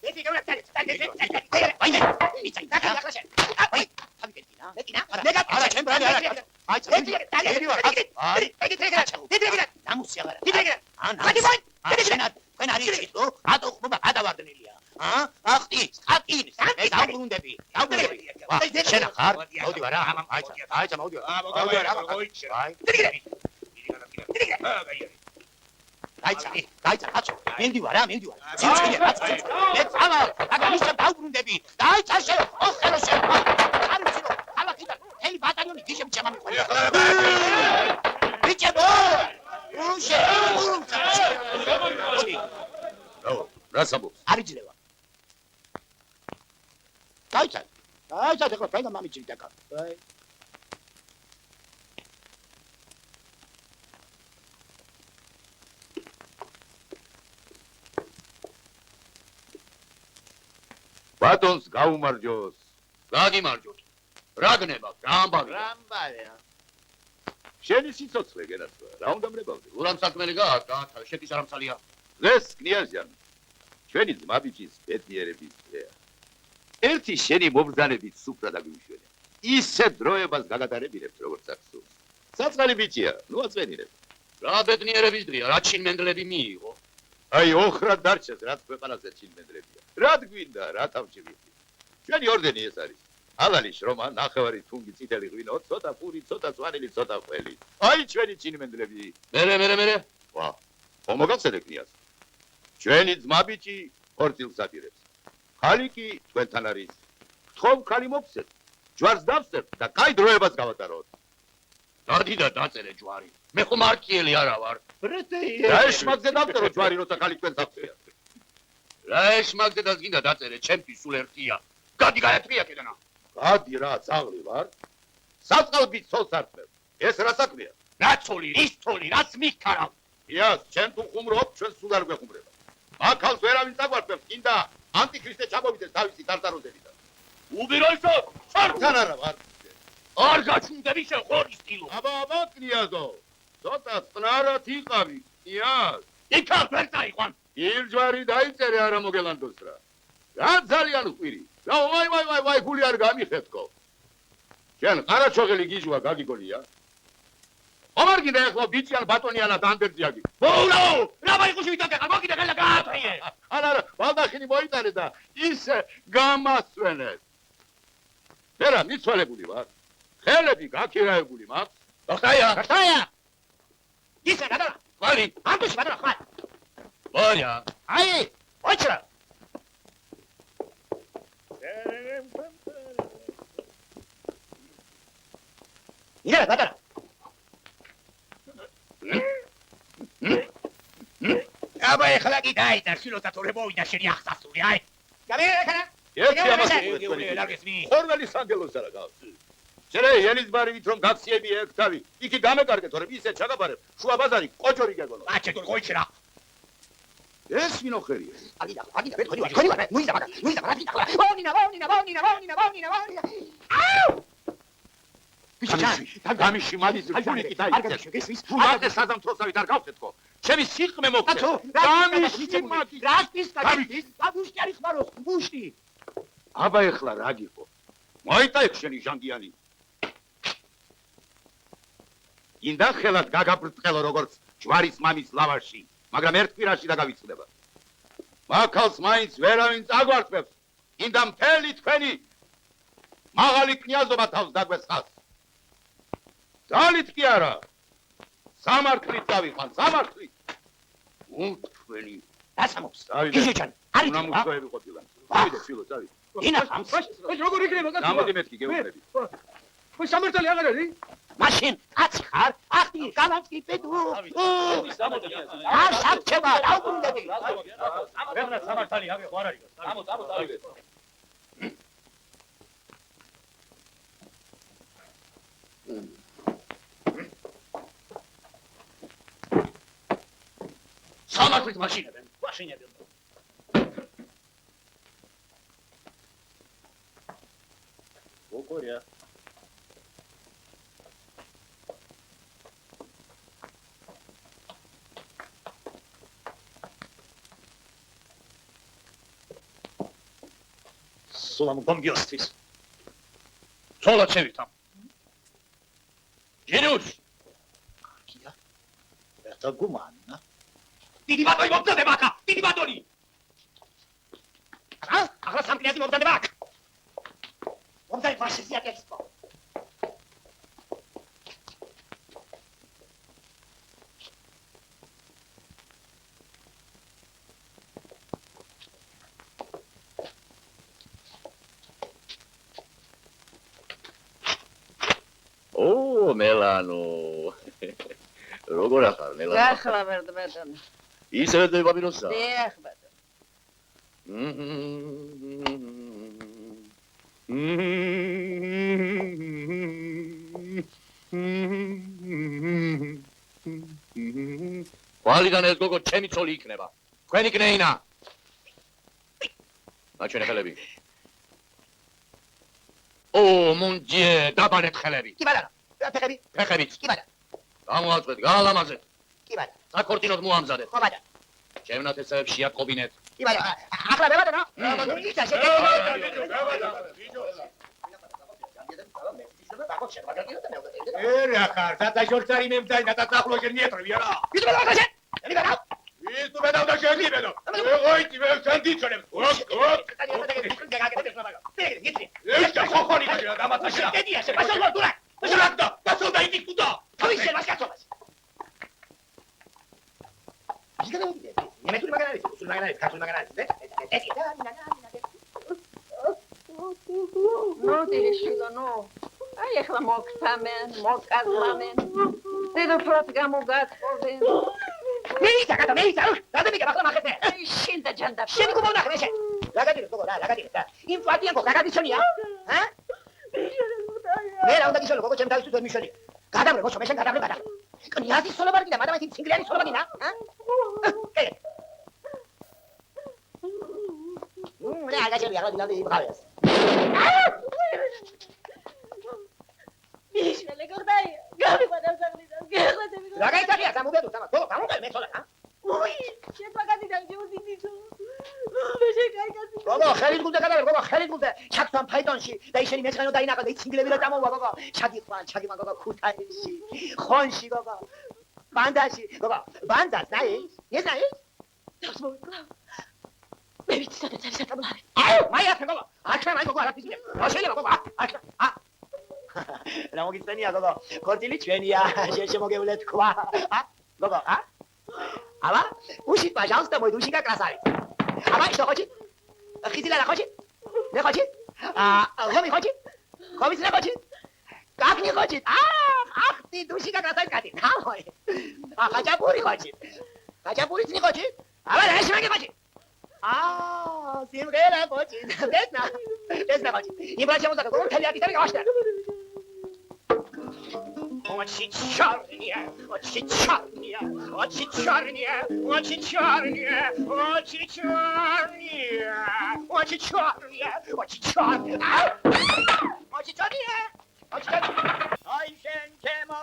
ეთი გამრა წალი, აი, იცი, დაკაშე. აი, თავი გეტინა. მეტინა? არა, ჩემ ბრალი არა. აი, ეთი, დალი ვარ. აი, დედრეგრა. ნამუსი აღარა. დედრეგრა. ადი მოი. დედრეგრა. თქვენ არის იცით, რატო ხმობა გადავარდნილია? ახტი, ხატინი. მე დავბრუნდები. შენ ახარ? მოდი ვარა. აი, მოდი. მოდი ვარა. აი. დედრეგრა. დაიცა, კაცო, მენდი ვარ, ციცხვია, კაცო. მე წავა, აგამიშა დავბრუნდები. დაიცა შენ, ოხერო შენ. არ ვიცი რომ, ქალაქიდან მთელი ბატალიონი გიშემ ჩამამიყვა. ბიჭებო! უშე, ურუმცა. რავო, რას ამბობს? არ იძლევა. დაიცა, ეხლა ფენა მამიჩი დაკა. აი. ბატონს გაუმარჯოს. რა გიმარჯოთ? რა გნება, რა ამბავი? რამბალია. შენი სიცოცხლე გენაცვა, რა უნდა მრებავდე? ურამ საქმელი გაათა, შეთის არამცალია. დღეს კნიაზიან, ჩვენი ძმაბიჭის ბედნიერების დღეა. ერთი შენი მომბრძანებით სუფრა დაგვიშვენე. ისე დროებას გაგატარებინებთ, როგორც ახსოვს. საწყალი ბიჭია, ნუ აწვენინებ. რა ბედნიერების დღეა, რა ჩინმენდლები მიიღო. აი, ოხრად დარჩეს, რაც ქვეყანაზე ჩინმენდლებია. რად გვინდა, რა თავში ვიყავი. ჩვენი ორდენი ეს არის. ალალი შრომა, ნახევარი თუნგი წითელი ღვინო, ცოტა პური, ცოტა სვანილი, ცოტა ყველი. აი, ჩვენი ჩინმენდლები. მერე. ვა, მომოგახსენე კნიაზ. ჩვენი ძმაბიჭი ხორცილს აპირებს. ხალი კი თქვენთან არის. გთხოვ ხალი მოგცეთ. ჯვარს დავსწრებ და კაი დროებას გავატაროთ. დადი და დაწერე ჯვარი. მე ხომ არქიელი არა ვარ. რა ეშმაკზე დავწერო ჯვარი, როცა ხალი თქვენს აღწია. რა ეშმაკზე გინდა დაწერე, ჩემთვის სულ ერთია. გადი გაეთრია კიდენა. გადი რა, ძაღლი ვარ. საწყალბი ცოლს ართმევ. ეს რა საქმეა? რა ცოლი, რის ცოლი, რაც მიქარავ. იას, ჩემ თუ ხუმრობ, ჩვენ სულ არ გვეხუმრება. აქალს ვერავინ წაგვართმევს, კიდა ანტიქრისტე ჩამოვიდეს თავისი ტარტაროზებიდან. უბიროისო, თან არა ვარ. არ გაჩუნდები შენ ხორის ტილო. აბა, კნიაზო. ცოტა წნარად იყავი, კნიაზ. იქა ვერ წაიყვან. ილჯვარი დაიწერე არა მოგელანდოს რა. რა ძალიან ყვირი. რა ვაი, გული არ გამიხეთკო. შენ ყარაჩოღელი გიჟვა გაგიგონია? ხომარ გინდა ეხლა ბიჭიან ბატონიანა დანდერძიაგი. მოურავო, რა ვაიყუში ვიტაკე, მოგიდა ხელა გაატრიე. არა, ბალდახინი მოიტანე და ისე გამასვენეს. რა მიცვალებული ვარ? ხელები გაქირაებული მაქვს. გახტაია. ისე გადალა. ვალი, ამდეში გადალა ხარ. ვარია. აი, ოჩრა. ირა გადალა. აბა ეხლა კი დაიწყე, შილოთა თორე მოვიდა შენი ახსასური, აი. გამიერე ხანა. ერთი ამას ხორველი სანგელოს არა გავს. შერე ენის ბარივით რომ გაქციები ერთ თავი, იქი გამეკარგეთ, რომ ისეთ ჩაგაბარებ, შუა ბაზარი ყოჭორი გეგონო. აჩე თუ ყოიჩი რა. ეს ვინოხერია? აგიდა, მე თქვენი ვარ, ნუიზა მაგა, აგიდა. ვაუნინა. აუ! გამიში მადის ფული კი დაიწეს. თუმცა საზამთროსავით არ გავხეთქო. ჩემი სიყმე მოგწევ. გამიში მადის. რასტის კაცი, აბუშტი ხმარო, ბუშტი. აბა ეხლა რა გიყო? მოიტა ეგ შენი ჟანგიანი. ინდა ხელად გაგაბრწყელო როგორც ჯვარის მამის ლავაში, მაგრამ ერთ კვირაში დაგავიწყდება. მაქალს მაინც ვერავინ წაგვარტყებს. ინდა მთელი თქვენი მაღალი კნიაზობა თავს დაგვესხავს. ძალით კი არა. სამართლით დავიყვან, სამართლით. თქვენი დასამობს. გიჟეჭან, არის უნდა მუშაობები ყოფილან. წავიდე ფილო, წავიდე. ინა ამს. როგორ იქნება კაცო? გამოდი მეთქი გეუბნები. ხო სამართალი აღარ არის? მაშინ აცი ხარ, ახტი კალანსკი პედუ. არ სამჩება, დაუბრუნდები. ეხლა სამართალი აღე ხო არ არის? წავიდე. სამართლით მაშინებენ. ოქორია. სულამ გომგიოსთვის. სოლა ჩევითა. ჟენუს. კია. ერთა გუმანა. დიდი ბატონი მომწადება აქ. დიდი ბატონი. ახლა სამკლიათი მომწადება აქ. მომწადი ფაშისტი აკეთო. მელანო. როგორ ახარ მელანო? გახლა ბატონო. ისევე დაბაბინოსა. დიახ ბატონო. ვალიდან ეს გოგო ჩემი ცოლი იქნება. თქვენი კნეინა. აჩვენე ხელები. ო მონჯე, დაბანეთ ხელები. კი ბატონო. ფეხები. ფეხებიც. კი ბატონო. გამოაწყვეთ, გაალამაზეთ. კი ბატონო. საკორტინოდ მოამზადეთ. ხო ბატონო. ჩემნათესავებს შეატყობინეთ. კი ბატონო. ახლა მე ბატონო. ისა ერე ახარ, დადაშორცარი მემძაი დადაწახლოჟენ ნიეტრები არა. ის ბატონო ხაშე. ელი ბატონო. ის თუ მე დავდაშენი ბედო. ოიტი მე სანდიჩონებ. ეს ხოხონი და დამატაშა. დედია შეფასო დურა. ჟრაკდა, გასულდა იგი კუდა. თავის მას კაცობას. იგივე მოგიდე. მე თუ მაგარი არის, სულ მაგარი არის, კაცო მაგარი არის. ნო დიეშილონო. აი ახლა მოგთამენ, მოგკაზლამენ. დედოფლად გამოგატყობენ. მეისა კატო, მეისა, გადამიგე ახლა მახეთე. აი შენ და ჯანდა. შენ გუბავნა ხმეშე. ლაგადირო გოგო, ლაგადირო. ინფლაცია გოგო, ლაგადიშონია? ჰა? მე რა უნდა გიშოლო გოგო, ჩემ თავის თუ მიშოლი. გადამრე გოგო, მე შენ გადამრე გადა. კნიაზის სოლობარი და მადამეთი ცინგლიანი სოლობარი ნა? ჰა? მე აგაჭერი ახლა დილავდი იმყავეს. მიშველე გორდაი, გავიყვანა სახლიდან, გეხვეწები. რა გაიცახია, გამუბედო, თამა, გოგო, გამომგე მე ცოლა, ჰა? უი, შეფაგადიდან ჯეუდიდი თუ. მე შეკაიკაცი. გოგო, ხელით გულზე გადავერ, გოგო, ხელით გულზე. ჩაგთან ფაიტონში და ისინი მეცხენო დაინახა და ცინგლები რა წამოვა, გოგო. ჩაგიყვან, გოგო, ქუთაისში. ხონში, გოგო. ბანდაში, გოგო, ბანდას ნაის? ეს ნაის? დავს მოვიკლა. მე ვიცი სადაც არის ატაბლარი. აუ, მაია გოგო. ახლა მაი გოგო, რა ფიზიკა? რა შეიძლება გოგო? ახლა. რა მოგიწენია გოგო? ქორწილი ჩვენია, შემოგევლე თქვა. გოგო, აბა, უშით пожалуйста, мой душенька красавец. აბა, что хочет? Хизила хочет? Не хочет? Гоми хочет? Гомис не хочет? Как не хочет? Ах, ты душенька красавец, Катя. Хачапури хочет. Хачапури не хочет? აბა, რა შემაგე хочет? სიმღერა კოჩი დესნა კოჩი იმრაჩა მუსიკა გორთელი აკითარი გავაშტა Очи черные, очи черные, очи черные, очи черные, очи черные, очи черные, очи черные, очи черные, очи черные. Ай, сентемо,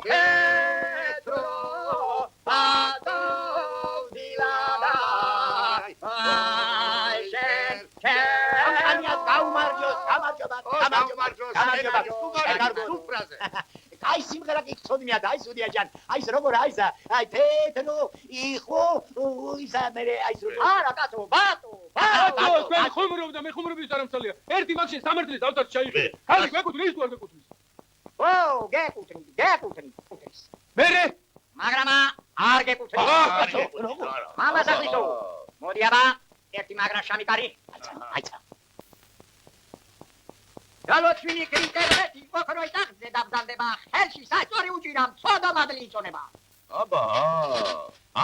Петро, Патов, Диладай, ай, сентемо. Аня, გაუმარჯოს, სუფრაზე. აი სიმღერა გიქცოდნია და აი სუდია ჯან. აი ეს როგორ აი ეს აი პეტრო იხო ისა მე აი ეს არა კაცო ბატო თქვენ ხუმრობ და მე ხუმრობის არ ამცალია. ერთი მაგში სამართლის დავდარ ჩაიღე. ხალი გეკუთვნის თუ არ გეკუთვნის? ო გეკუთვნის. მერე მაგრამ არ გეკუთვნის. მამა საქმისო. მოდი აბა ერთი მაგრა შამიკარი. აიცა. გალოჩვინი კრიტერიები ოქროი ტახტზე დაბდანდება ხელში საჭორი უჭირამ ცოდა მადლი იწონება აბა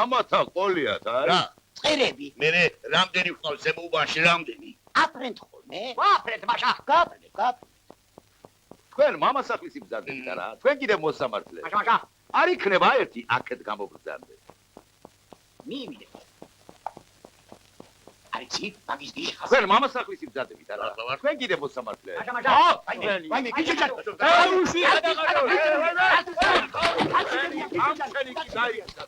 ამათა ყოლიათ არა წერები მე რამდენი ვყავს ზემოუბანში რამდენი აფრენთ ხოლმე ვაფრენთ მაშა გაფრენთ თქვენ მამასახლის იბრძანდებით არა თქვენ კიდე მოსამართლე მაშა არ იქნება ერთი აქეთ გამოგბრძანდეთ მივიდე არიცი მაგის გიხას თქვენ მამასახლის იბრძანდებით არა თქვენ კიდე მოსამართლე მაშა ვაიმე გიჩეჭა დაუში გადაღარო ამ ხელი კი დაიწყა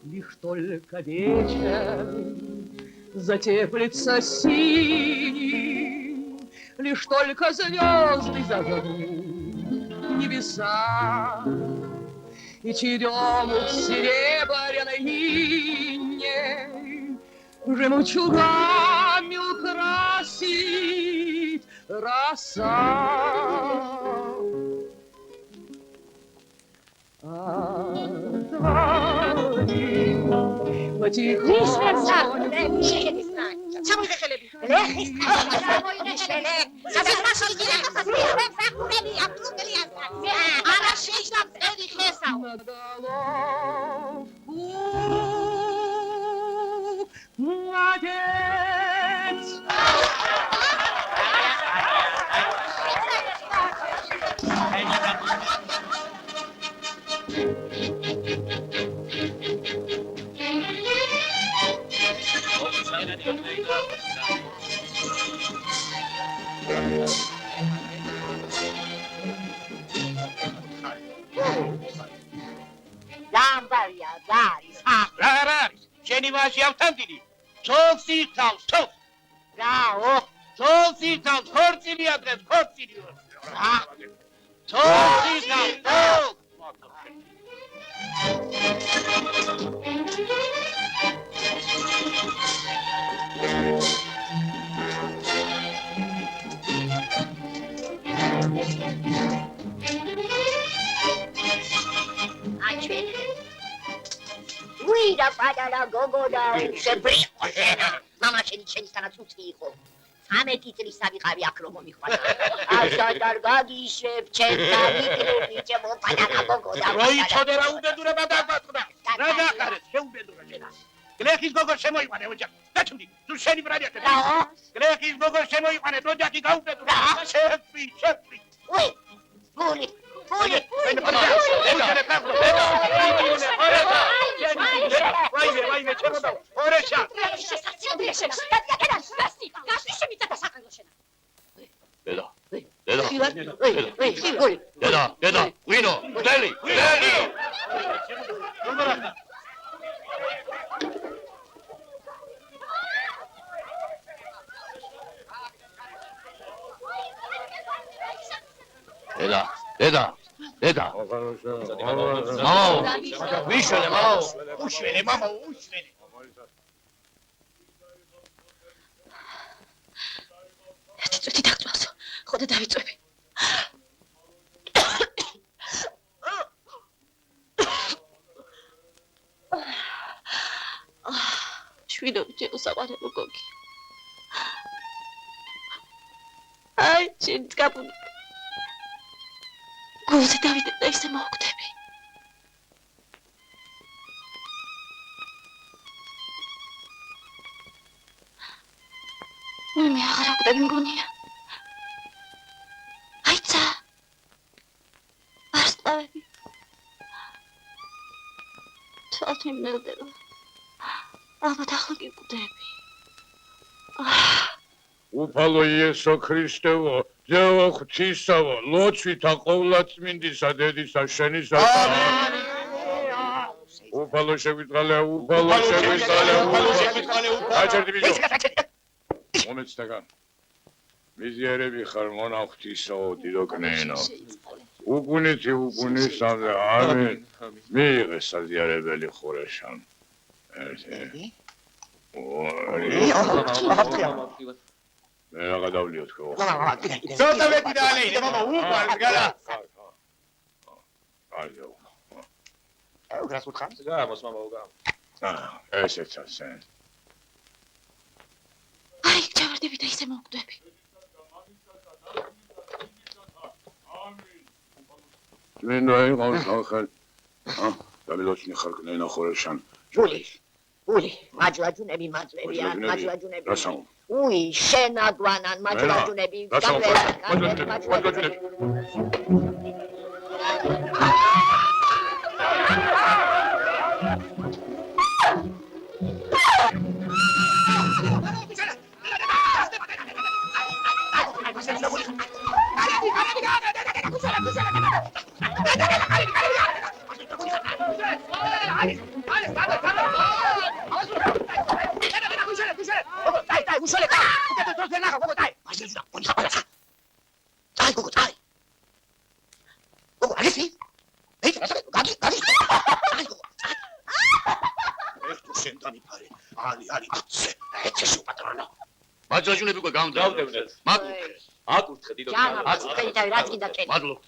Лишь только вечер затеплится синим, лишь только звезды зажгут небеса, и черему в серебряной нине жемчугами украсит роса. შენი ვაჟი ავთანდილი ძოლს იცავს თოს რაო ძოლს იცავს ხორცილი ადრეს ხორცილი ძოლს იცავს თოს ვირა პატარა გოგო და შებრიყო შენა. მამა შენისთანაც უცხი იყო. 13 წლისა ვიყავი აქ რომ მომიხვდა. ასადარ გაგიშებ ჩემთან ვიკრები ჩემო პატარა გოგო და. როიცოდე რა უბედურება დაგვაწყდა. რა დახარეთ შეუბედურა შენა. გლეხის გოგო შემოიყვანე ოჯახი. გაჩვდი, თუ შენი ბრალია და. გლეხის გოგო შემოიყვანე ოჯახი გაუბედურა. შეფი. უი, გული. ვაიმე, ჩემო და. ორეშა. დედა, ვინო, დელი. დედა. მამაო, ვიშველე, მამაო. უშვენე, მამა, უშვენე. ერთი წუთი დაგწვალსო. ხოდა დავიწვევი. შვიდობი ჩემო საყვარელო გოგი. აი, შენ გაბუნი. გულზე დავიდე და ისე მოვკვდები. მე აღარ ვკვდები მგონია. აიცა. ვარსკვლავები. თვალთ მიმნელდება. ალბათ ახლა კი ვკვდები. უფალო იესო ქრისტევო, ძეო ღვთისავო, ლოცვითა ყოვლადწმინდისა დედისა შენისა. უფალო შეგვიწყალე, უფალო შეგვიწყალე. აჭერდი ბიჭო. მომეცდაგან. მიზიერები ხარ მონა ღვთისაო, დიდოკნეინო. უგუნითი სამზე, ამინ. მიიღეს საზიარებელი ხურეშან. ერთი. მე რა გადავლიო თქო. ცოტა მეტი დაალეიდე, მამა, უყვარს გადა. აიო. გრას უთხარ? გამოს მამა უგამ. ესეც ასენ. აი, ჩავარდები და ისე მოვკვდები. წმინდა იყავს ახალ. დავილოჩნი ხარ კნეინა ხორეშან. გული, მაჯვაჯუნები მაძლევიან, მაჯვაჯუნები. რასაო? უი, შენაგვანან მაჯვაჯუნები. მაჯვაჯუნები. მაჯვაჯუნები უკვე გამდევნეთ. აკურთხე დიდო. მადლობთ.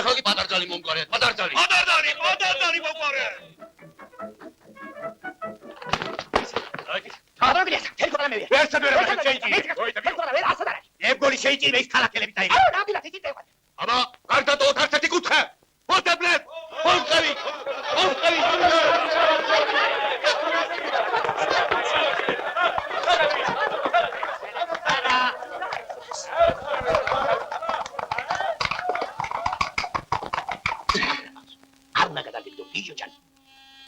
ეხლა კი პატარძალი მომგვარეთ, პატარძალი მომგვარე. თავდაგიეს, თელკონა მევია. ერთად ვერ შეიჭი. ვერ ასადარა. ებგოლი შეიჭი მე ქალაქელები დაიღო. ნაბილა თითი დაიღო. აბა, გარდატო ქართეთი კუთხე. მოთებლებ. მომყევი.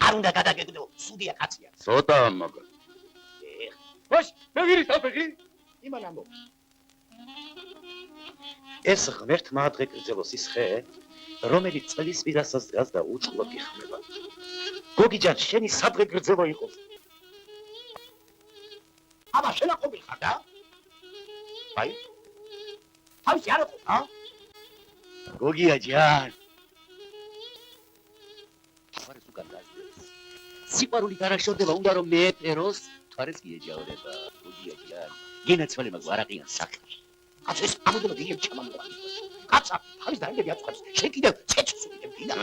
არ უნდა გადაგეგდო, სუდია კაცია. ცოტა მაგ. ვაშ, მე ვირი საფეხი? იმან ამბობ. ეს ღმერთმა ადრე გრძელოს ის ხე, რომელიც წლის პირასაც დგას და უწყლოდ იხმება. გოგიჯან, შენი სადღე გრძელო იყოს. აბა შენაყოფი ხარ და? აი. თავის არ აყოფ, ა? გოგია ჯან. თვარეს უკან გაზდეს. სიყვარული გარაშორდება, უნდა რომ მეეპეროს, თვარეს კი ეჯავრება. გოგია ჯან. გენაცვალე მაგ ვარაყიან საქმეში. კაცო ეს ამოდელა დიემ ჩამამოვა. კაცა, თავის დაინდები აწყვეტს. შენ კიდევ ცეცხლს უდებ დინა.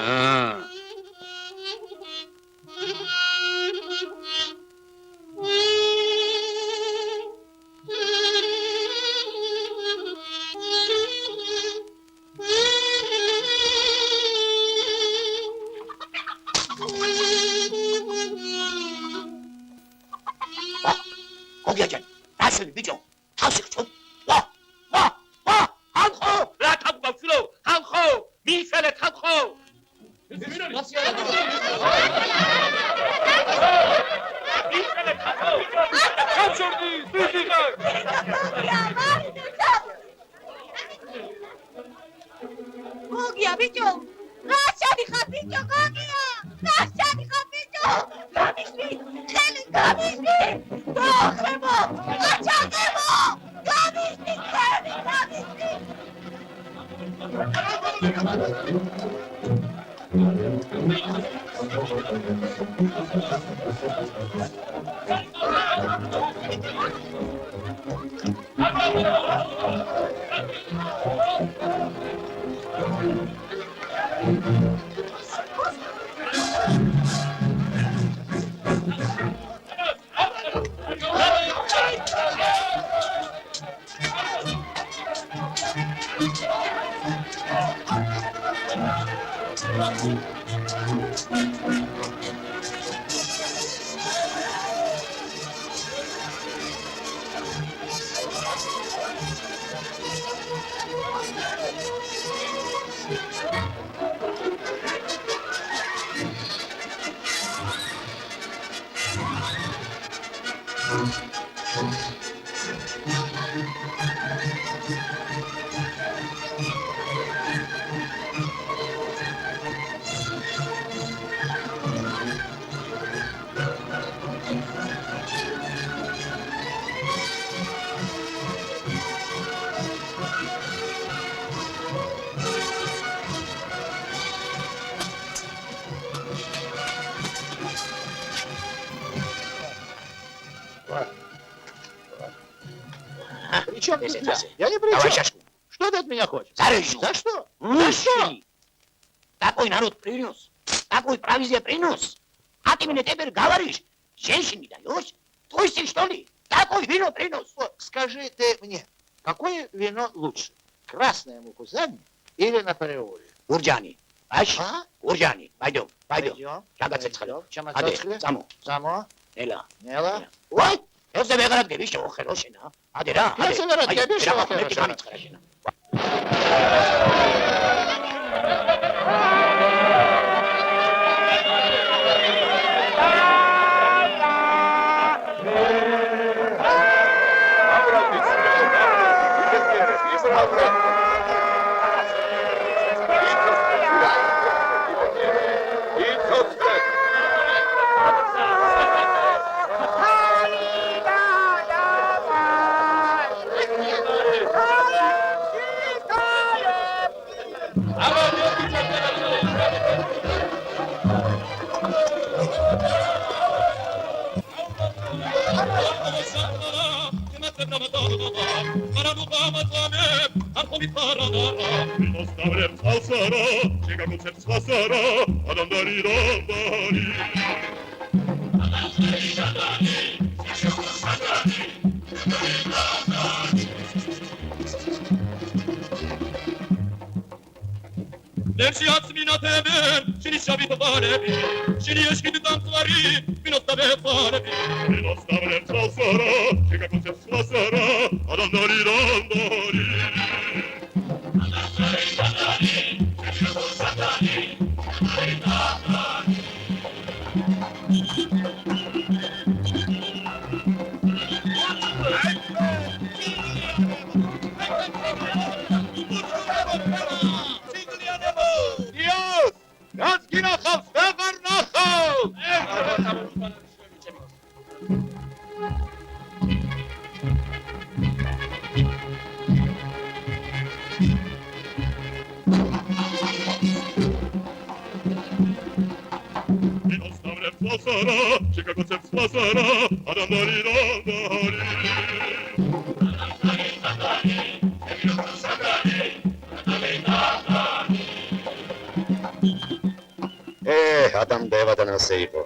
გოგია ჯან, რაშენი ბიჭო? თავში ხჭო. რა თაგვაქვს რო? ხალხო, მიშელე ხალხო. მიშელე ხალხო. გამშორდი, ვიხარ. გოგია ბიჭო, რა შედიხარ ბიჭო გოგია? რა შედიხარ ბიჭო? გამიშლი, ხელი გამიშლი. დოხრებო, აჩაგებო. გამიშლი, ხელი გამიშლი. Я не при чем. Что ты от меня хочешь? За что? За что? Такой народ принес, такой провизия принес. А ты мне теперь говоришь, женщин не даешь? Трусишь, что ли? Такой вино принес. Вот, скажи ты мне, какое вино лучше? Красное мукузани или на приоре? Урджани. Аш? А? Урджани. Пойдем, пойдем. Пойдем. Шагацецхалев. Аде, Само. Само. Нела. Нела. Ой! ეს ვეღარად გევიშო ხელოშენა. ადე რა, ადე. ეს ვეღარად გევიშო ხელოშენა. Nemsi atsminateben, shini shabit barebi, shini eshkid tantzvari, minostabe barebi. Minostabe tsalsara, shika koncept slasara, adam dari randari. გინახავს, ვეღარ ნახავს. ადამდა ევადან ასე იყო.